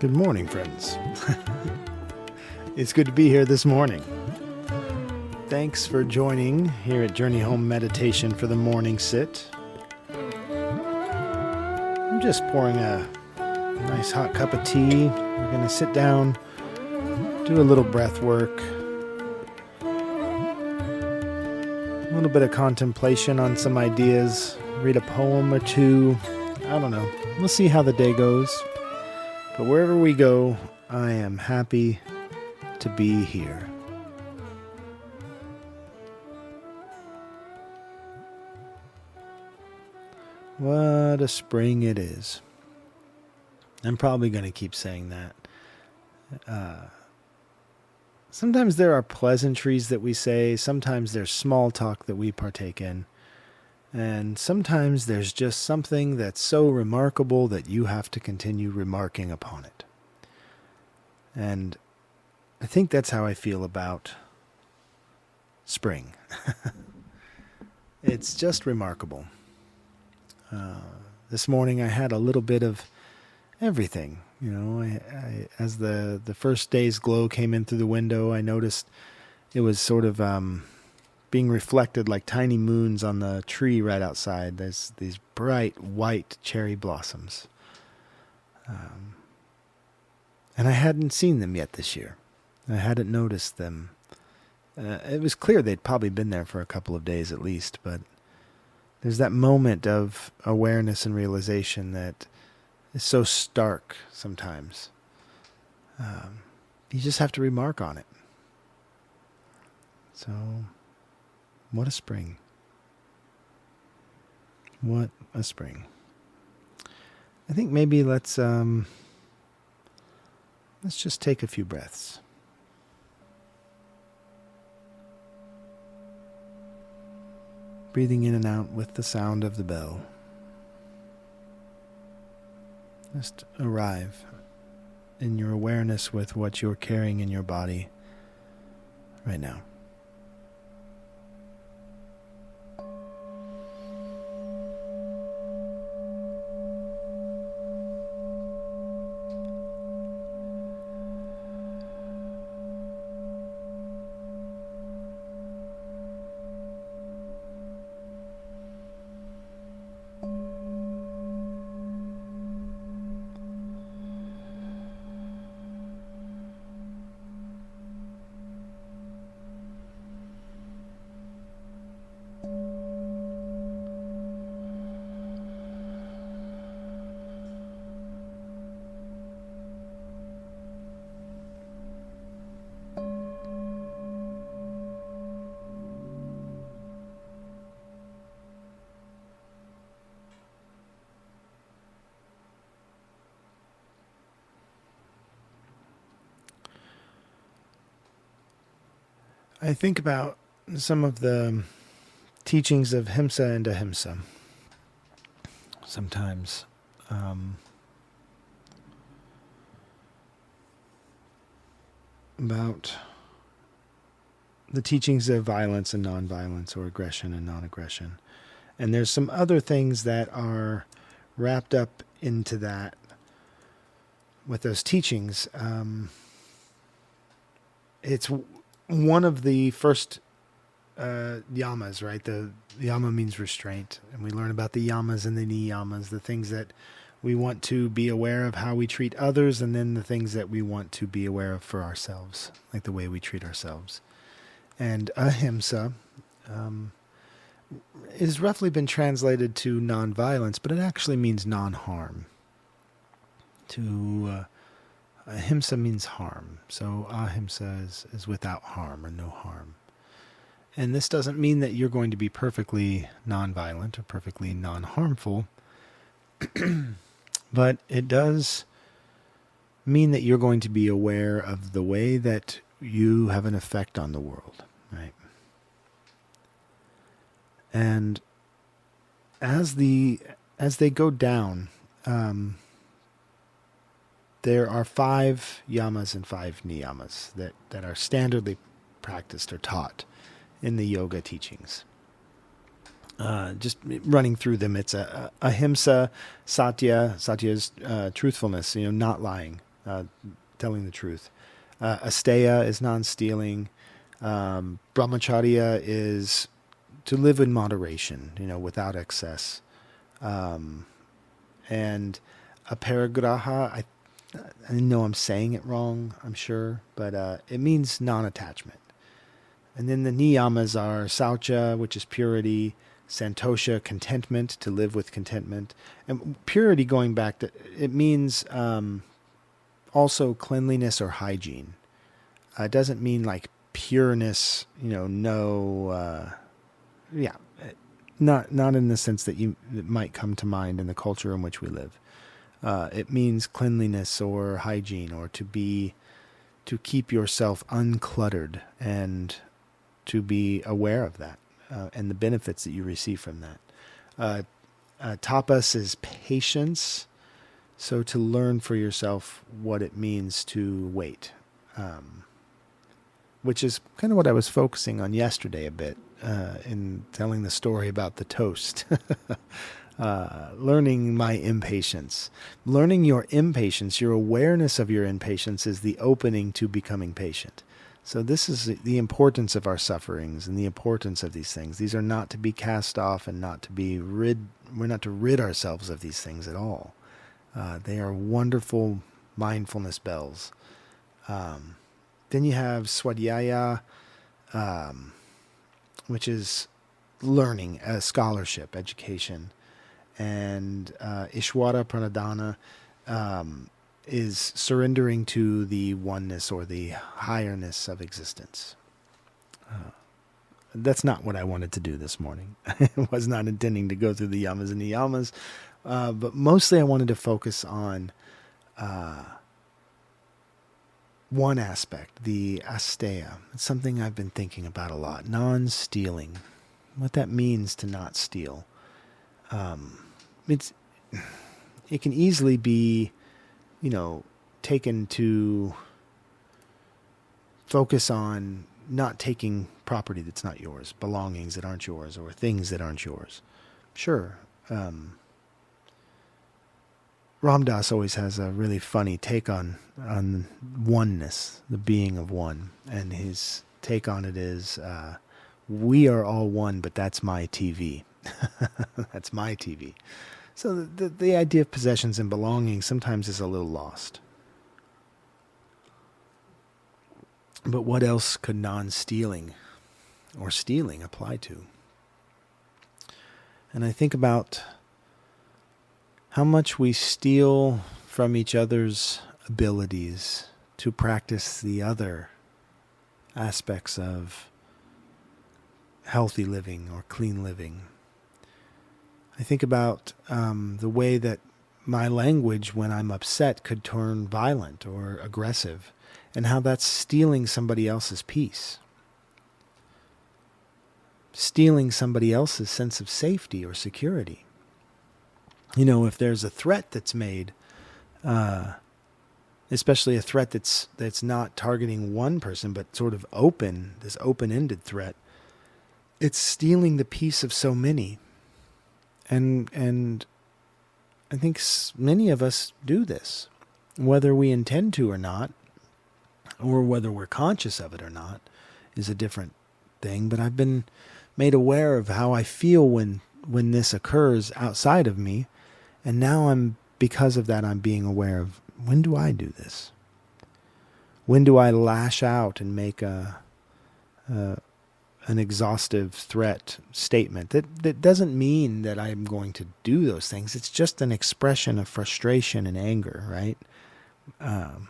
Good morning, friends. It's good to be here this morning. Thanks for joining here at Journey Home Meditation for the morning sit. I'm just pouring a nice hot cup of tea. We're going to sit down, do a little breath work, a little bit of contemplation on some ideas, read a poem or two. I don't know. We'll see how the day goes. But wherever we go, I am happy to be here. What a spring it is. I'm probably going to keep saying that. Sometimes there are pleasantries that we say. Sometimes there's small talk that we partake in. And sometimes there's just something that's so remarkable that you have to continue remarking upon it. And I think that's how I feel about spring. It's just remarkable. This morning I had a little bit of everything. You know, I as the first day's glow came in through the window, I noticed it was sort of being reflected like tiny moons on the tree right outside. There's these bright white cherry blossoms. And I hadn't seen them yet this year. I hadn't noticed them. It was clear they'd probably been there for a couple of days at least, but there's that moment of awareness and realization that is so stark sometimes. You just have to remark on it. So, what a spring. What a spring. I think maybe let's just take a few breaths. Breathing in and out with the sound of the bell. Just arrive in your awareness with what you're carrying in your body right now. I think about some of the teachings of Himsa and Ahimsa sometimes. About the teachings of violence and nonviolence, or aggression and non-aggression. And there's some other things that are wrapped up into that with those teachings. It's one of the first yamas, right? The yama means restraint, and we learn about the yamas and the niyamas, the things that we want to be aware of how we treat others, and then the things that we want to be aware of for ourselves, like the way we treat ourselves. And ahimsa is roughly been translated to nonviolence, but it actually means non-harm. Ahimsa means harm. So ahimsa is without harm or no harm. And this doesn't mean that you're going to be perfectly nonviolent or perfectly non-harmful, but it does mean that you're going to be aware of the way that you have an effect on the world, right? And as they go down, there are 5 yamas and 5 niyamas that are standardly practiced or taught in the yoga teachings. Just running through them, it's ahimsa, satya. Satya is truthfulness, not lying. telling the truth. Asteya is non-stealing. Brahmacharya is to live in moderation, without excess. And aparigraha, I know I'm saying it wrong, I'm sure, but it means non-attachment. And then the niyamas are saucha, which is purity, santosha, contentment, to live with contentment. And purity, going back to, it means also cleanliness or hygiene. It doesn't mean like pureness, not in the sense that it might come to mind in the culture in which we live. It means cleanliness or hygiene, or to keep yourself uncluttered and to be aware of that and the benefits that you receive from that. Tapas is patience, so to learn for yourself what it means to wait, which is kind of what I was focusing on yesterday a bit in telling the story about the toast. Learning my impatience. Learning your impatience, your awareness of your impatience is the opening to becoming patient. So this is the importance of our sufferings and the importance of these things. These are not to be cast off and we're not to rid ourselves of these things at all. They are wonderful mindfulness bells. Then you have swadhyaya, which is learning, scholarship, education. And Ishwara Pranadhana is surrendering to the oneness or the highness of existence. That's not what I wanted to do this morning. I was not intending to go through the yamas and niyamas, but mostly I wanted to focus on one aspect, the Asteya. It's something I've been thinking about a lot. Non-stealing. What that means to not steal. It can easily be, taken to focus on not taking property that's not yours, belongings that aren't yours, or things that aren't yours. Sure. Ram Dass always has a really funny take on oneness, the being of one, and his take on it is, we are all one, but that's my TV. That's my TV. So the idea of possessions and belongings sometimes is a little lost. But what else could non-stealing or stealing apply to? And I think about how much we steal from each other's abilities to practice the other aspects of healthy living or clean living. I think about the way that my language when I'm upset could turn violent or aggressive, and how that's stealing somebody else's peace. Stealing somebody else's sense of safety or security. If there's a threat that's made, especially a threat that's not targeting one person, but sort of this open-ended threat, it's stealing the peace of so many. And I think many of us do this, whether we intend to or not, or whether we're conscious of it or not, is a different thing. But I've been made aware of how I feel when this occurs outside of me, and now because of that, I'm being aware of, when do I do this? When do I lash out and make an exhaustive threat statement? That doesn't mean that I'm going to do those things. It's just an expression of frustration and anger, right? But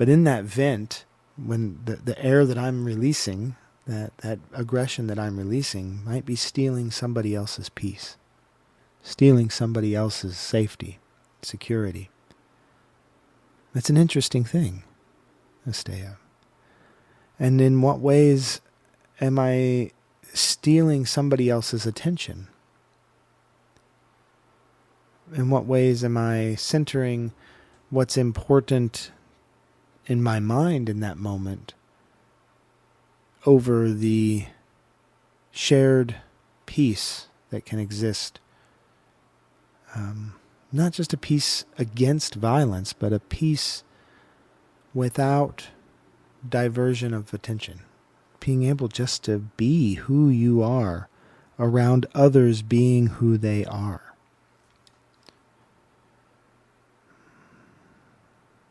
in that vent, when the air that I'm releasing, that aggression that I'm releasing, might be stealing somebody else's peace, stealing somebody else's safety, security. That's an interesting thing, Asteya. And in what ways am I stealing somebody else's attention? In what ways am I centering what's important in my mind in that moment over the shared peace that can exist not just a peace against violence, but a peace without diversion of attention. Being able just to be who you are around others being who they are.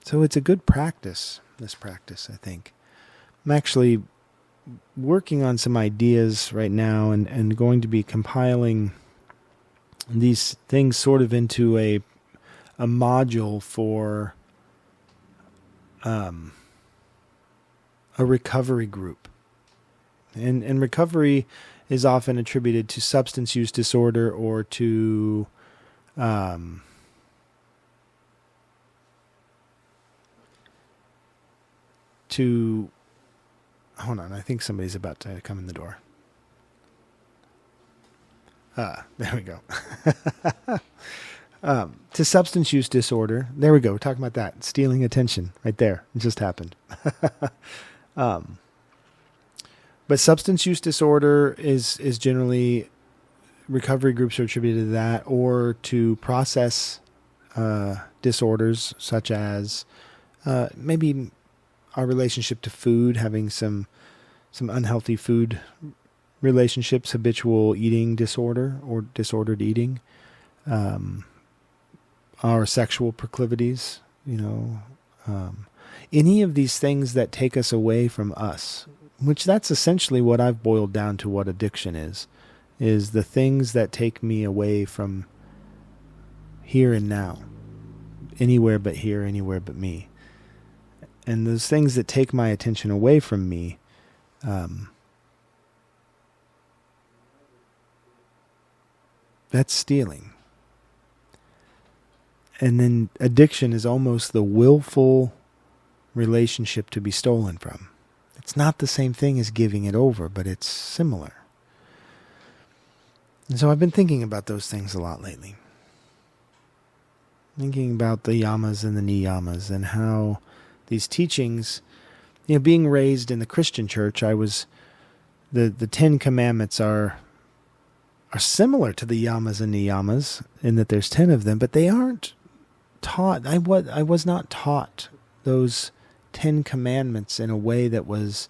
So it's a good practice, this practice, I think. I'm actually working on some ideas right now and going to be compiling these things sort of into a module for a recovery group. And recovery is often attributed to substance use disorder or to hold on, I think somebody's about to come in the door. There we go. To substance use disorder. There we go. We're talking about that. Stealing attention right there. It just happened. But substance use disorder is generally, recovery groups are attributed to that, or to process disorders such as maybe our relationship to food, having some unhealthy food relationships, habitual eating disorder or disordered eating, our sexual proclivities, any of these things that take us away from us, which that's essentially what I've boiled down to what addiction is the things that take me away from here and now, anywhere but here, anywhere but me. And those things that take my attention away from me, that's stealing. And then addiction is almost the willful relationship to be stolen from. It's not the same thing as giving it over, but it's similar. And so I've been thinking about those things a lot lately. Thinking about the yamas and the niyamas and how these teachings, being raised in the Christian church, the 10 Commandments are similar to the yamas and niyamas in that there's 10 of them, but they aren't taught. I was not taught those 10 Commandments in a way that was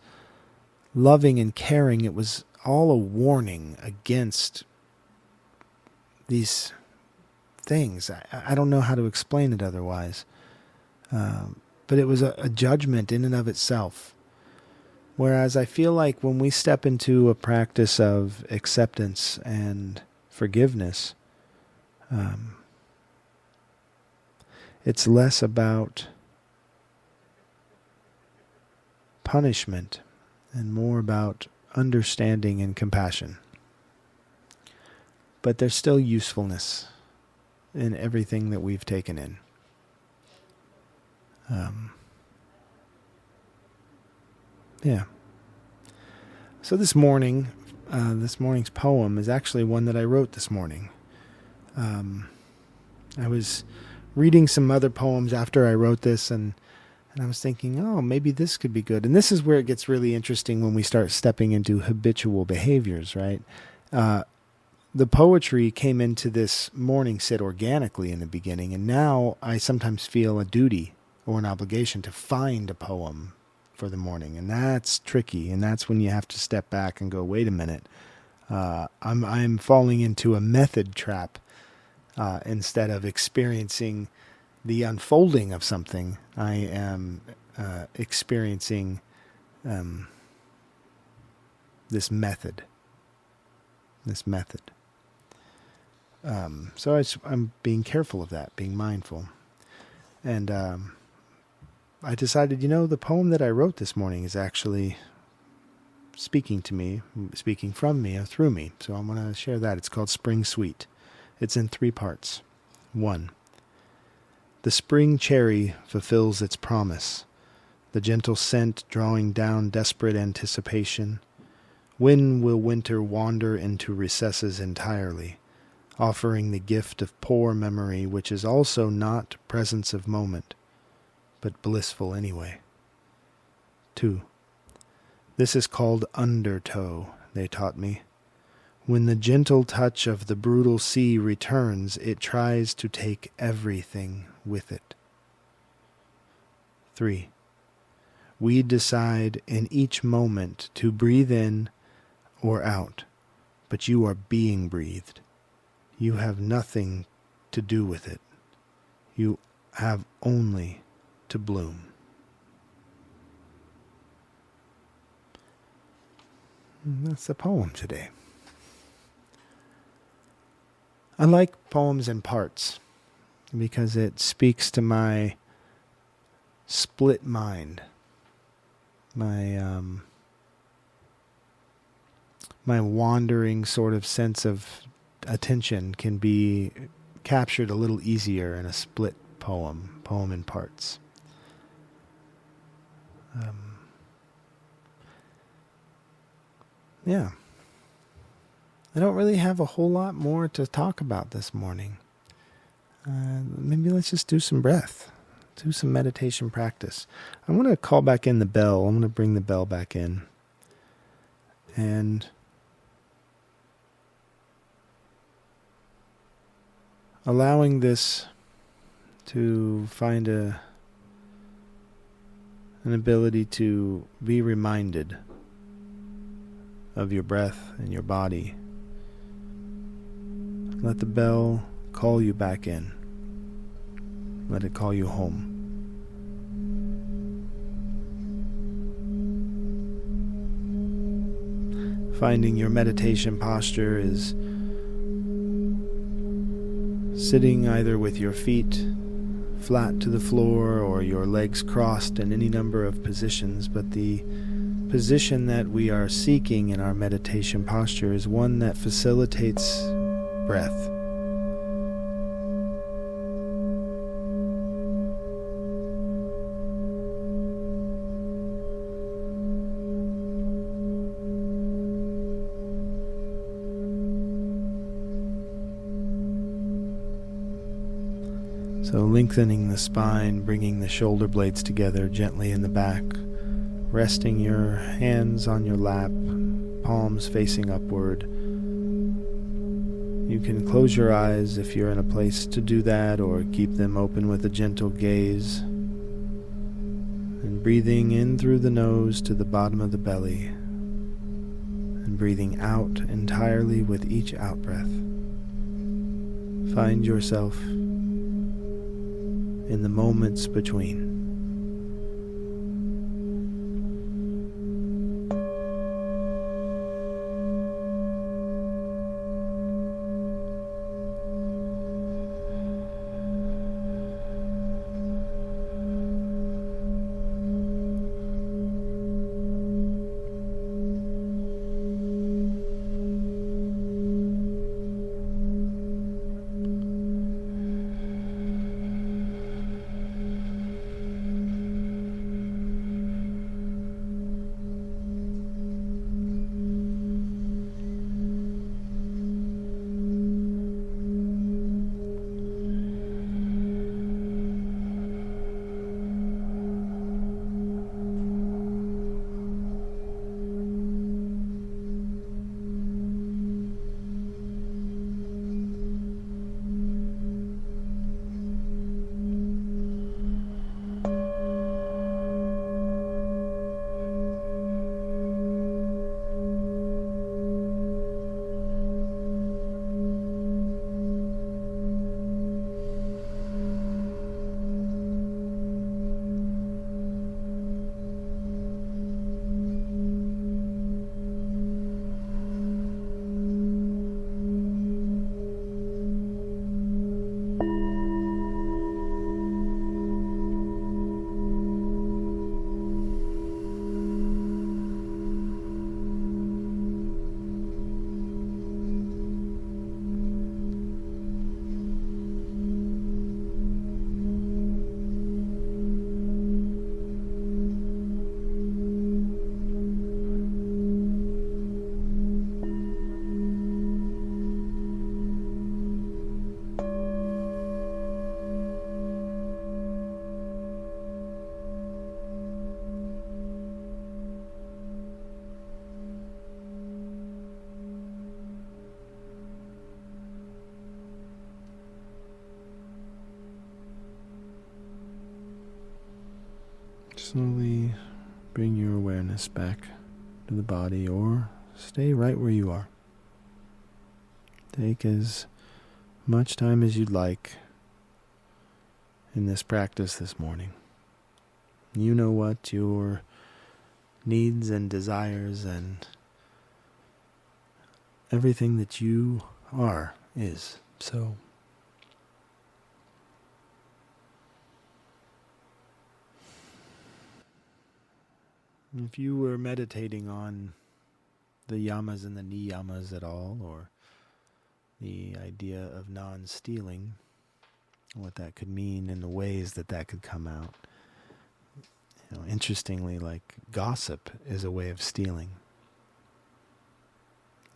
loving and caring. It was all a warning against these things. I don't know how to explain it otherwise. But it was a judgment in and of itself. Whereas I feel like when we step into a practice of acceptance and forgiveness, it's less about punishment and more about understanding and compassion. But there's still usefulness in everything that we've taken in. Yeah. So this morning's poem is actually one that I wrote this morning. I was reading some other poems after I wrote this, and I was thinking, oh, maybe this could be good. And this is where it gets really interesting when we start stepping into habitual behaviors, right? The poetry came into this morning sit organically in the beginning, and now I sometimes feel a duty or an obligation to find a poem for the morning, and that's tricky, and that's when you have to step back and go, wait a minute, I'm falling into a method trap instead of experiencing the unfolding of something. I am experiencing this method. So I'm being careful of that, being mindful. And I decided, the poem that I wrote this morning is actually speaking to me, speaking from me, or through me. So I'm going to share that. It's called Spring Sweet. It's in 3 parts. 1. The spring cherry fulfills its promise, the gentle scent drawing down desperate anticipation. When will winter wander into recesses entirely, offering the gift of poor memory, which is also not presence of moment, but blissful anyway? 2. This is called undertow, they taught me. When the gentle touch of the brutal sea returns, it tries to take everything with it. 3. We decide in each moment to breathe in or out, but you are being breathed. You have nothing to do with it. You have only to bloom. And that's the poem today. I like poems in parts because it speaks to my split mind. My wandering sort of sense of attention can be captured a little easier in a split poem in parts. Yeah. I don't really have a whole lot more to talk about this morning. Maybe let's just do some breath. Do some meditation practice. I want to call back in the bell. I'm going to bring the bell back in. And allowing this to find an ability to be reminded of your breath and your body. Let the bell call you back in. Let it call you home. Finding your meditation posture is sitting either with your feet flat to the floor or your legs crossed in any number of positions, but the position that we are seeking in our meditation posture is one that facilitates breath. So lengthening the spine, bringing the shoulder blades together gently in the back, resting your hands on your lap, palms facing upward. You can close your eyes if you're in a place to do that, or keep them open with a gentle gaze. And breathing in through the nose to the bottom of the belly, and breathing out entirely with each out-breath. Find yourself in the moments between. Slowly bring your awareness back to the body, or stay right where you are. Take as much time as you'd like in this practice this morning. You know what your needs and desires and everything that you are is. So if you were meditating on the yamas and the niyamas at all, or the idea of non-stealing, what that could mean in the ways that that could come out. Interestingly, like gossip is a way of stealing.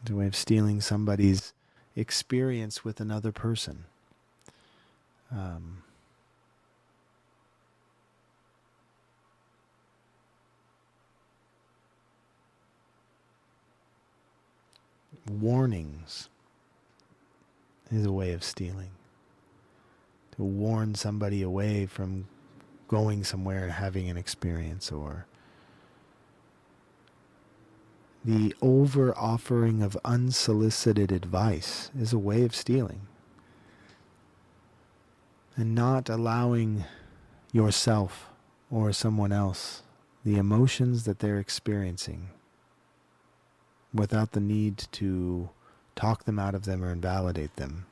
It's a way of stealing somebody's experience with another person. Warnings is a way of stealing. To warn somebody away from going somewhere and having an experience, or the over-offering of unsolicited advice is a way of stealing. And not allowing yourself or someone else the emotions that they're experiencing without the need to talk them out of them or invalidate them.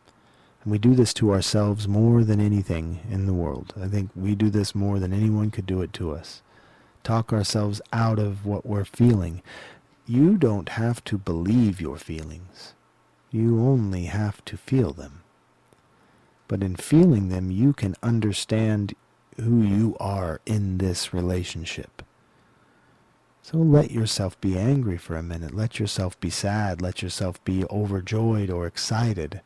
And we do this to ourselves more than anything in the world. I think we do this more than anyone could do it to us. Talk ourselves out of what we're feeling. You don't have to believe your feelings. You only have to feel them. But in feeling them, you can understand who you are in this relationship. So let yourself be angry for a minute. Let yourself be sad. Let yourself be overjoyed or excited.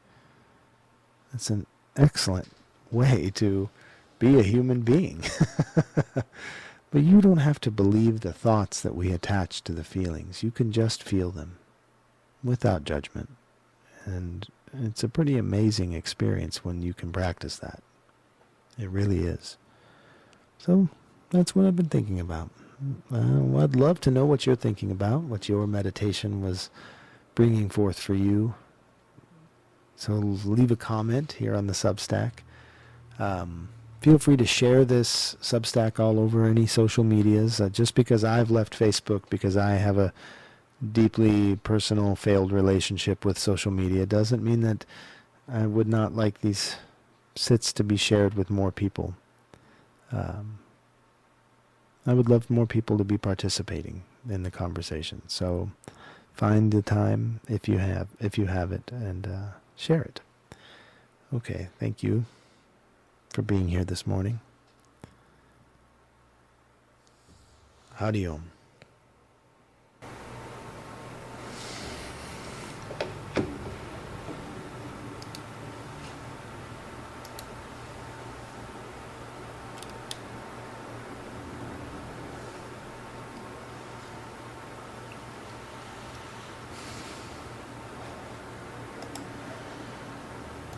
That's an excellent way to be a human being. But you don't have to believe the thoughts that we attach to the feelings. You can just feel them without judgment. And it's a pretty amazing experience when you can practice that. It really is. So that's what I've been thinking about. I'd love to know what you're thinking about, what your meditation was bringing forth for you. So leave a comment here on the Substack. Feel free to share this Substack all over any social medias. Just because I've left Facebook because I have a deeply personal failed relationship with social media doesn't mean that I would not like these sits to be shared with more people. I would love more people to be participating in the conversation. So find the time if you have it, and share it. Okay, thank you for being here this morning. Howdy Om.